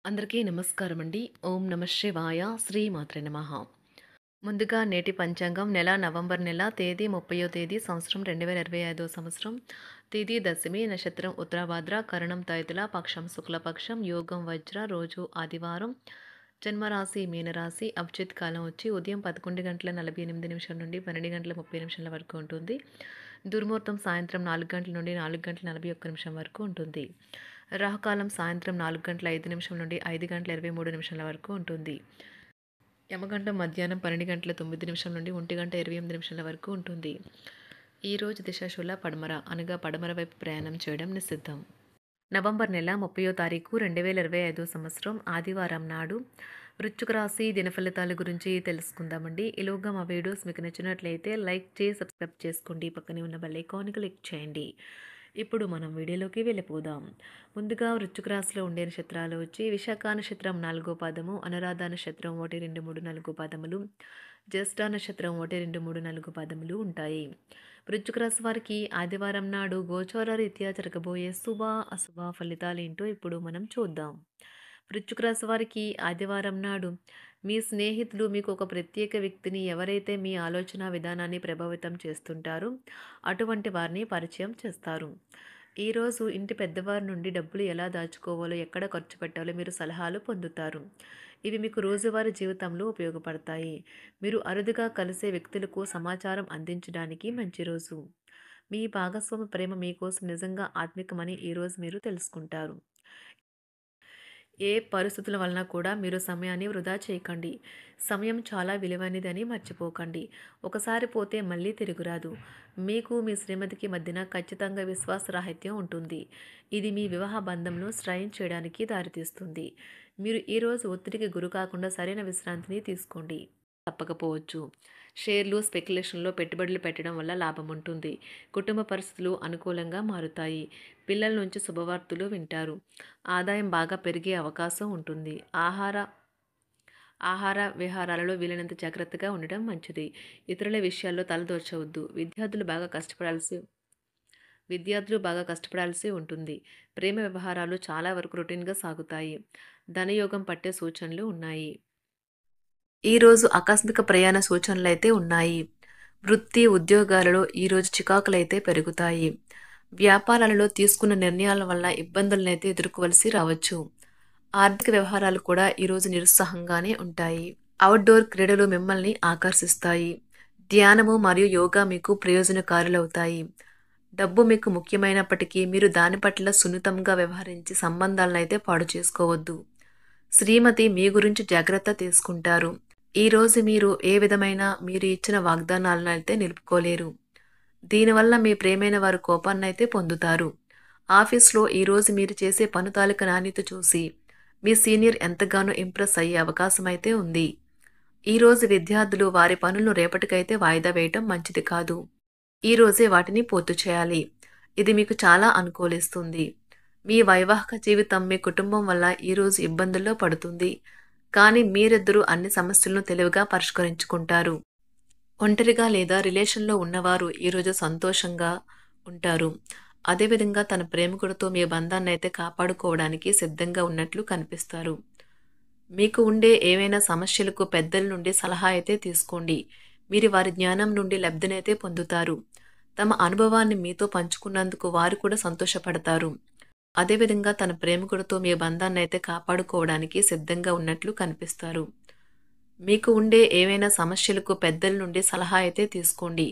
అందరికీ నమస్కారం అండి. ఓం నమ శివాయ. శ్రీమాత్రే నమః. ముందుగా నేటి పంచాంగం నవంబర్ నెల తేదీ 30వ తేదీ సంవత్సరం 2025 సంవత్సరం. తిథి దశమి, నక్షత్రం ఉత్తరాభాద్ర, కరణం తైతుల, పక్షం శుక్లపక్షం, యోగం వజ్ర, రోజు ఆదివారం. జన్మరాశి మీనరాశి. అభిజిత్ కాలం వచ్చి ఉదయం 11 గంటల 48 నిమిషాల నుండి 12 గంటల 30 నిమిషాల వరకు ఉంటుంది. దుర్ముహూర్తం సాయంత్రం 4 గంటల నుండి 4 గంటల 41 నిమిషం వరకు ఉంటుంది. రాహుకాలం సాయంత్రం 4 గంటల 5 నిమిషం నుండి 5 గంటల 23 నిమిషాల వరకు ఉంటుంది. యమగండం మధ్యాహ్నం 12 గంటల 9 నిమిషాల నుండి 1 గంట 28 నిమిషాల వరకు ఉంటుంది. ఈరోజు దిశాశూల పడమర అనగా పడమర వైపు ప్రయాణం చేయడం నిషిద్ధం. నవంబర్ నెల 30వ తారీఖు 2025 సంవత్సరం ఆదివారం నాడు వృశ్చిక రాశి దినఫలితాల గురించి తెలుసుకుందామండి. ఈలోగా మా వీడియోస్ మీకు నచ్చినట్లయితే లైక్ చేసి సబ్స్క్రైబ్ చేసుకోండి. పక్కనే ఉన్న బెల్ ఐకాన్ని క్లిక్ చేయండి. ఇప్పుడు మనం వీడియోలోకి వెళ్ళిపోదాం. ముందుగా వృశ్చిక రాశిలో ఉండే నక్షత్రాలు వచ్చి విశాఖ నక్షత్రం 4వ పాదము, అనురాధ నక్షత్రం 1, 2, 3, 4 పాదములు, జ్యేష్ఠ నక్షత్రం 1, 2, 3, 4 పాదములు ఉంటాయి. వృశ్చిక రాశి వారికి ఆదివారం నాడు గోచార రీత్యా జరగబోయే శుభ అశుభ ఫలితాలు ఏంటో ఇప్పుడు మనం చూద్దాం. వృశ్చిక రాశి వారికి ఆదివారం నాడు మీ స్నేహితులు మీకు ఒక ప్రత్యేక వ్యక్తిని, ఎవరైతే మీ ఆలోచన విధానాన్ని ప్రభావితం చేస్తుంటారో అటువంటి వారిని పరిచయం చేస్తారు. ఈరోజు ఇంటి పెద్దవారి నుండి డబ్బులు ఎలా దాచుకోవాలో, ఎక్కడ ఖర్చు పెట్టాలో మీరు సలహాలు పొందుతారు. ఇవి మీకు రోజువారీ జీవితంలో ఉపయోగపడతాయి. మీరు అరుదుగా కలిసే వ్యక్తులకు సమాచారం అందించడానికి మంచి రోజు. మీ భాగస్వామి ప్రేమ మీకోసం నిజంగా ఆత్మికమని ఈరోజు మీరు తెలుసుకుంటారు. ఏ పరిస్థితుల వలన కూడా మీరు సమయాన్ని వృధా చేయకండి. సమయం చాలా విలువైనదని మర్చిపోకండి. ఒకసారి పోతే మళ్ళీ తిరుగురాదు. మీకు మీ శ్రీమతికి మధ్యన ఖచ్చితంగా విశ్వాసరాహిత్యం ఉంటుంది. ఇది మీ వివాహ బంధంను స్ట్రెయిన్ చేయడానికి దారితీస్తుంది. మీరు ఈరోజు ఒత్తిడికి గురి కాకుండా సరైన విశ్రాంతిని తీసుకోండి. తప్పకపోవచ్చు. షేర్లు, స్పెక్యులేషన్లో పెట్టుబడులు పెట్టడం వల్ల లాభం ఉంటుంది. కుటుంబ పరిస్థితులు అనుకూలంగా మారుతాయి. పిల్లల నుంచి శుభవార్తలు వింటారు. ఆదాయం బాగా పెరిగే అవకాశం ఉంటుంది. ఆహార విహారాలలో వీలైనంత జాగ్రత్తగా ఉండడం మంచిది. ఇతరుల విషయాల్లో తలదూర్చవద్దు. విద్యార్థులు బాగా కష్టపడాల్సి ఉంటుంది. ప్రేమ వ్యవహారాలు చాలా వరకు రొటీన్గా సాగుతాయి. ధనయోగం పట్టే సూచనలు ఉన్నాయి. ఈరోజు ఆకస్మిక ప్రయాణ సూచనలైతే ఉన్నాయి. వృత్తి, ఉద్యోగాలలో ఈరోజు చికాకులైతే పెరుగుతాయి. వ్యాపారాలలో తీసుకున్న నిర్ణయాల వల్ల ఇబ్బందులనైతే ఎదుర్కోవలసి రావచ్చు. ఆర్థిక వ్యవహారాలు కూడా ఈరోజు నిరుత్సాహంగానే ఉంటాయి. అవుట్డోర్ క్రీడలు మిమ్మల్ని ఆకర్షిస్తాయి. ధ్యానము మరియు యోగా మీకు ప్రయోజనకారులవుతాయి. డబ్బు మీకు ముఖ్యమైనప్పటికీ మీరు దాని పట్ల సున్నితంగా వ్యవహరించి సంబంధాలనైతే పాడు చేసుకోవద్దు. శ్రీమతి మీ గురించి జాగ్రత్త తీసుకుంటారు. ఈరోజు మీరు ఏ విధమైన మీరు ఇచ్చిన వాగ్దానాలను అయితే నిలుపుకోలేరు. దీనివల్ల మీ ప్రేమైన వారు కోపాన్నైతే పొందుతారు. ఆఫీస్లో ఈరోజు మీరు చేసే పని తాలూకు నాణ్యత చూసి మీ సీనియర్ ఎంతగానో ఇంప్రెస్ అయ్యే అవకాశం అయితే ఉంది. ఈరోజు విద్యార్థులు వారి పనులను రేపటికైతే వాయిదా వేయటం మంచిది కాదు. ఈరోజే వాటిని పూర్తి చేయాలి. ఇది మీకు చాలా అనుకూలిస్తుంది. మీ వైవాహిక జీవితం మీ కుటుంబం వల్ల ఈరోజు ఇబ్బందుల్లో పడుతుంది. కానీ మీరిద్దరూ అన్ని సమస్యలను తెలివిగా పరిష్కరించుకుంటారు. ఒంటరిగా లేదా రిలేషన్లో ఉన్నవారు ఈరోజు సంతోషంగా ఉంటారు. అదేవిధంగా తన ప్రేమికుడితో మీ బంధాన్ని అయితే కాపాడుకోవడానికి సిద్ధంగా ఉన్నట్లు కనిపిస్తారు. మీకు ఉండే ఏవైనా సమస్యలకు పెద్దల నుండి సలహా అయితే తీసుకోండి. మీరు వారి జ్ఞానం నుండి లబ్ధినైతే పొందుతారు. తమ అనుభవాన్ని మీతో పంచుకున్నందుకు వారు కూడా సంతోషపడతారు. అదేవిధంగా తన ప్రేమికుడితో మీ బంధాన్ని అయితే కాపాడుకోవడానికి సిద్ధంగా ఉన్నట్లు కనిపిస్తారు. మీకు ఉండే ఏవైనా సమస్యలకు పెద్దల నుండి సలహా అయితే తీసుకోండి.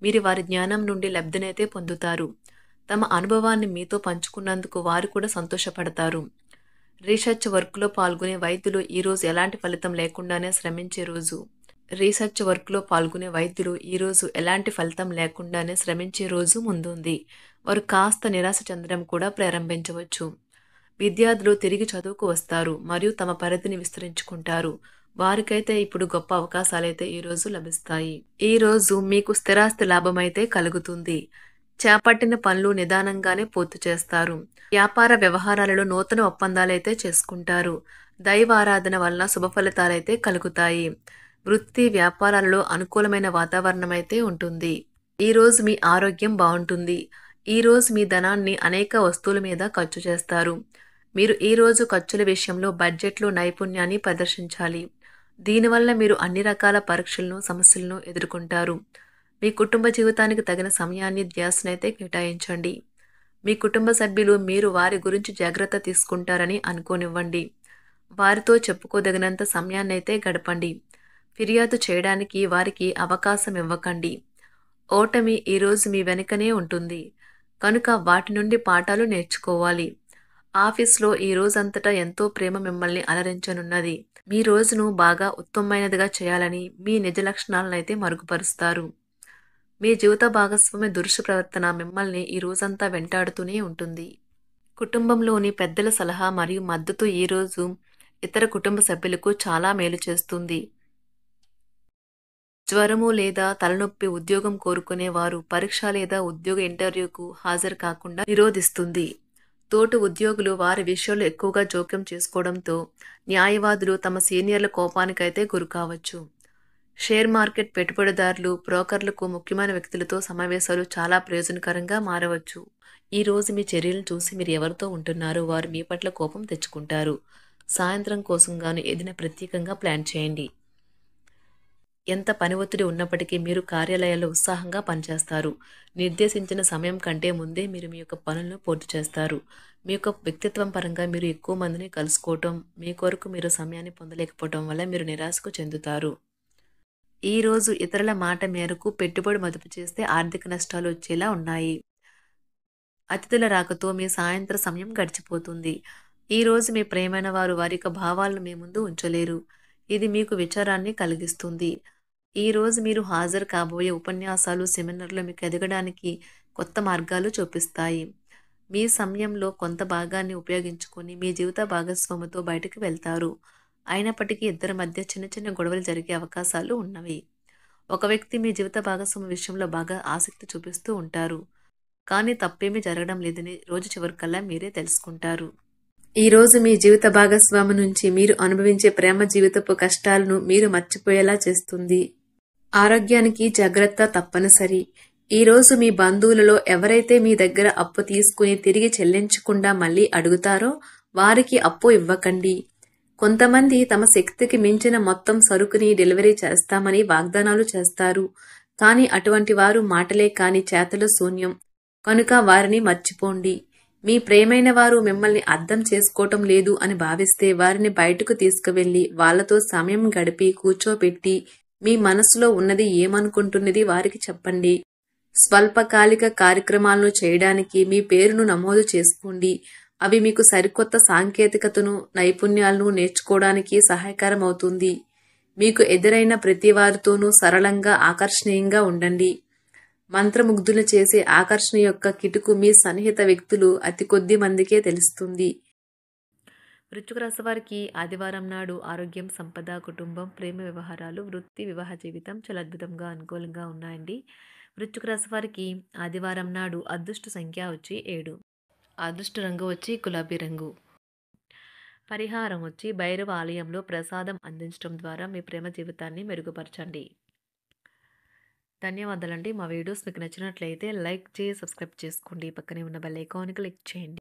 మీరు వారి జ్ఞానం నుండి లబ్ధినైతే పొందుతారు. తమ అనుభవాన్ని మీతో పంచుకున్నందుకు వారు కూడా సంతోషపడతారు. రీసెర్చ్ వర్క్లో పాల్గొనే వైద్యులు ఈరోజు ఎలాంటి ఫలితం లేకుండానే శ్రమించే రోజు. ఈరోజు ఎలాంటి ఫలితం లేకుండానే శ్రమించే రోజు ముందుంది. వారు కాస్త నిరాశ చెందడం కూడా ప్రారంభించవచ్చు. విద్యార్థులు తిరిగి చదువుకు వస్తారు మరియు తమ పరిధిని విస్తరించుకుంటారు. వారికైతే ఇప్పుడు గొప్ప అవకాశాలైతే ఈరోజు లభిస్తాయి. ఈరోజు మీకు స్థిరాస్తి లాభమైతే కలుగుతుంది. చేపట్టిన పనులు నిదానంగానే పూర్తి చేస్తారు. వ్యాపార వ్యవహారాలలో నూతన ఒప్పందాలైతే చేసుకుంటారు. దైవ ఆరాధన వలన శుభ ఫలితాలైతే కలుగుతాయి. వృత్తి వ్యాపారాలలో అనుకూలమైన వాతావరణం అయితే ఉంటుంది. ఈరోజు మీ ఆరోగ్యం బాగుంటుంది. ఈరోజు మీ ధనాన్ని అనేక వస్తువుల మీద ఖర్చు చేస్తారు. మీరు ఈరోజు ఖర్చుల విషయంలో బడ్జెట్లో నైపుణ్యాన్ని ప్రదర్శించాలి. దీనివల్ల మీరు అన్ని రకాల పరీక్షలను, సమస్యలను ఎదుర్కొంటారు. మీ కుటుంబ జీవితానికి తగిన సమయాన్ని, ధ్యాసనైతే కేటాయించండి. మీ కుటుంబ సభ్యులు మీరు వారి గురించి జాగ్రత్త తీసుకుంటారని అనుకోనివ్వండి. వారితో చెప్పుకోదగినంత సమయాన్నైతే గడపండి. ఫిర్యాదు చేయడానికి వారికి అవకాశం ఇవ్వకండి. ఓటమి ఈరోజు మీ వెనుకనే ఉంటుంది. కనుక వాటి నుండి పాఠాలు నేర్చుకోవాలి. ఆఫీస్‌లో ఈ రోజంతటా ఎంతో ప్రేమ మిమ్మల్ని అలరించనున్నది. మీ రోజును బాగా ఉత్తమమైనదిగా చేయాలని మీ నిజ లక్షణాలనైతే మరుగుపరుస్తారు. మీ జీవిత భాగస్వామి దురుసు ప్రవర్తన మిమ్మల్ని ఈ రోజంతా వెంటాడుతూనే ఉంటుంది. కుటుంబంలోని పెద్దల సలహా మరియు మద్దతు ఈరోజు ఇతర కుటుంబ సభ్యులకు చాలా మేలు చేస్తుంది. జ్వరము లేదా తలనొప్పి ఉద్యోగం కోరుకునేవారు పరీక్ష లేదా ఉద్యోగ ఇంటర్వ్యూకు హాజరు కాకుండా నిరోధిస్తుంది. తోటి ఉద్యోగులు వారి విషయంలో ఎక్కువగా జోక్యం చేసుకోవడంతో న్యాయవాదులు తమ సీనియర్ల కోపానికైతే గురికావచ్చు. షేర్ మార్కెట్ పెట్టుబడిదారులు, బ్రోకర్లకు ముఖ్యమైన వ్యక్తులతో సమావేశాలు చాలా ప్రయోజనకరంగా మారవచ్చు. ఈ రోజు మీ చర్యలను చూసి మీరు ఎవరితో ఉంటున్నారో వారు మీ పట్ల కోపం తెచ్చుకుంటారు. సాయంత్రం కోసం గాను ఏదైనా ప్రత్యేకంగా ప్లాన్ చేయండి. ఎంత పని ఒత్తిడి ఉన్నప్పటికీ మీరు కార్యాలయాల్లో ఉత్సాహంగా పనిచేస్తారు. నిర్దేశించిన సమయం కంటే ముందే మీరు మీ యొక్క పనులను పూర్తి చేస్తారు. మీ యొక్క వ్యక్తిత్వం పరంగా మీరు ఎక్కువ మందిని కలుసుకోవటం, మీ కొరకు మీరు సమయాన్ని పొందలేకపోవటం వల్ల మీరు నిరాశకు చెందుతారు. ఈరోజు ఇతరుల మాట మేరకు పెట్టుబడి మదుపు చేస్తే ఆర్థిక నష్టాలు వచ్చేలా ఉన్నాయి. అతిథుల రాకతో మీ సాయంత్ర సమయం గడిచిపోతుంది. ఈరోజు మీ ప్రియమైన వారు వారి యొక్క భావాలను మీ ముందు ఉంచలేరు. ఇది మీకు విచారాన్ని కలిగిస్తుంది. ఈరోజు మీరు హాజరు కాబోయే ఉపన్యాసాలు, సెమినార్లు మీకు ఎదగడానికి కొత్త మార్గాలు చూపిస్తాయి. మీ సమయంలో కొంత భాగాన్ని ఉపయోగించుకొని మీ జీవిత భాగస్వామితో బయటకు వెళ్తారు. అయినప్పటికీ ఇద్దరి మధ్య చిన్న చిన్న గొడవలు జరిగే అవకాశాలు ఉన్నవి. ఒక వ్యక్తి మీ జీవిత భాగస్వామి విషయంలో బాగా ఆసక్తి చూపిస్తూ ఉంటారు. కానీ తప్పేమీ జరగడం లేదని రోజు చివరికల్లా మీరే తెలుసుకుంటారు. ఈరోజు మీ జీవిత భాగస్వామి నుంచి మీరు అనుభవించే ప్రేమ జీవితపు కష్టాలను మీరు మర్చిపోయేలా చేస్తుంది. ఆరోగ్యానికి జాగ్రత్త తప్పనిసరి. ఈరోజు మీ బంధువులలో ఎవరైతే మీ దగ్గర అప్పు తీసుకుని తిరిగి చెల్లించకుండా మళ్ళీ అడుగుతారో వారికి అప్పు ఇవ్వకండి. కొంతమంది తమ శక్తికి మించిన మొత్తం సరుకుని డెలివరీ చేస్తామని వాగ్దానాలు చేస్తారు. కానీ అటువంటి వారు మాటలే కాని చేతలు శూన్యం. కనుక వారిని మర్చిపోండి. మీ ప్రియమైన వారు మిమ్మల్ని అర్థం చేసుకోవటం లేదు అని భావిస్తే వారిని బయటకు తీసుకువెళ్లి వాళ్లతో సమయం గడిపి కూర్చోబెట్టి మీ మనసులో ఉన్నది ఏమనుకుంటున్నది వారికి చెప్పండి. స్వల్పకాలిక కార్యక్రమాలను చేయడానికి మీ పేరును నమోదు చేసుకోండి. అవి మీకు సరికొత్త సాంకేతికతను, నైపుణ్యాలను నేర్చుకోవడానికి సహాయకరం అవుతుంది. మీకు ఎదురైన ప్రతి వారితోనూ సరళంగా, ఆకర్షణీయంగా ఉండండి. మంత్రముగ్ధులు చేసే ఆకర్షణ యొక్క కిటుకు మీ సన్నిహిత వ్యక్తులు అతి కొద్ది మందికే తెలుస్తుంది. వృశ్చిక రాశి వారికి ఆదివారం నాడు ఆరోగ్యం, సంపద, కుటుంబం, ప్రేమ వ్యవహారాలు, వృత్తి, వివాహ జీవితం చాలా అద్భుతంగా అనుకూలంగా ఉన్నాయండి. వృశ్చిక రాశి వారికి ఆదివారం నాడు అదృష్ట సంఖ్య వచ్చి 7. అదృష్ట రంగు వచ్చి గులాబీ రంగు. పరిహారం వచ్చి భైరవ ఆలయంలో ప్రసాదం అందించడం ద్వారా మీ ప్రేమ జీవితాన్ని మెరుగుపరచండి. ధన్యవాదాలండి. మా వీడియోస్ మీకు నచ్చినట్లయితే లైక్ చేసి సబ్స్క్రైబ్ చేసుకోండి. పక్కనే ఉన్న బెల్ ఐకాన్ క్లిక్ చేయండి.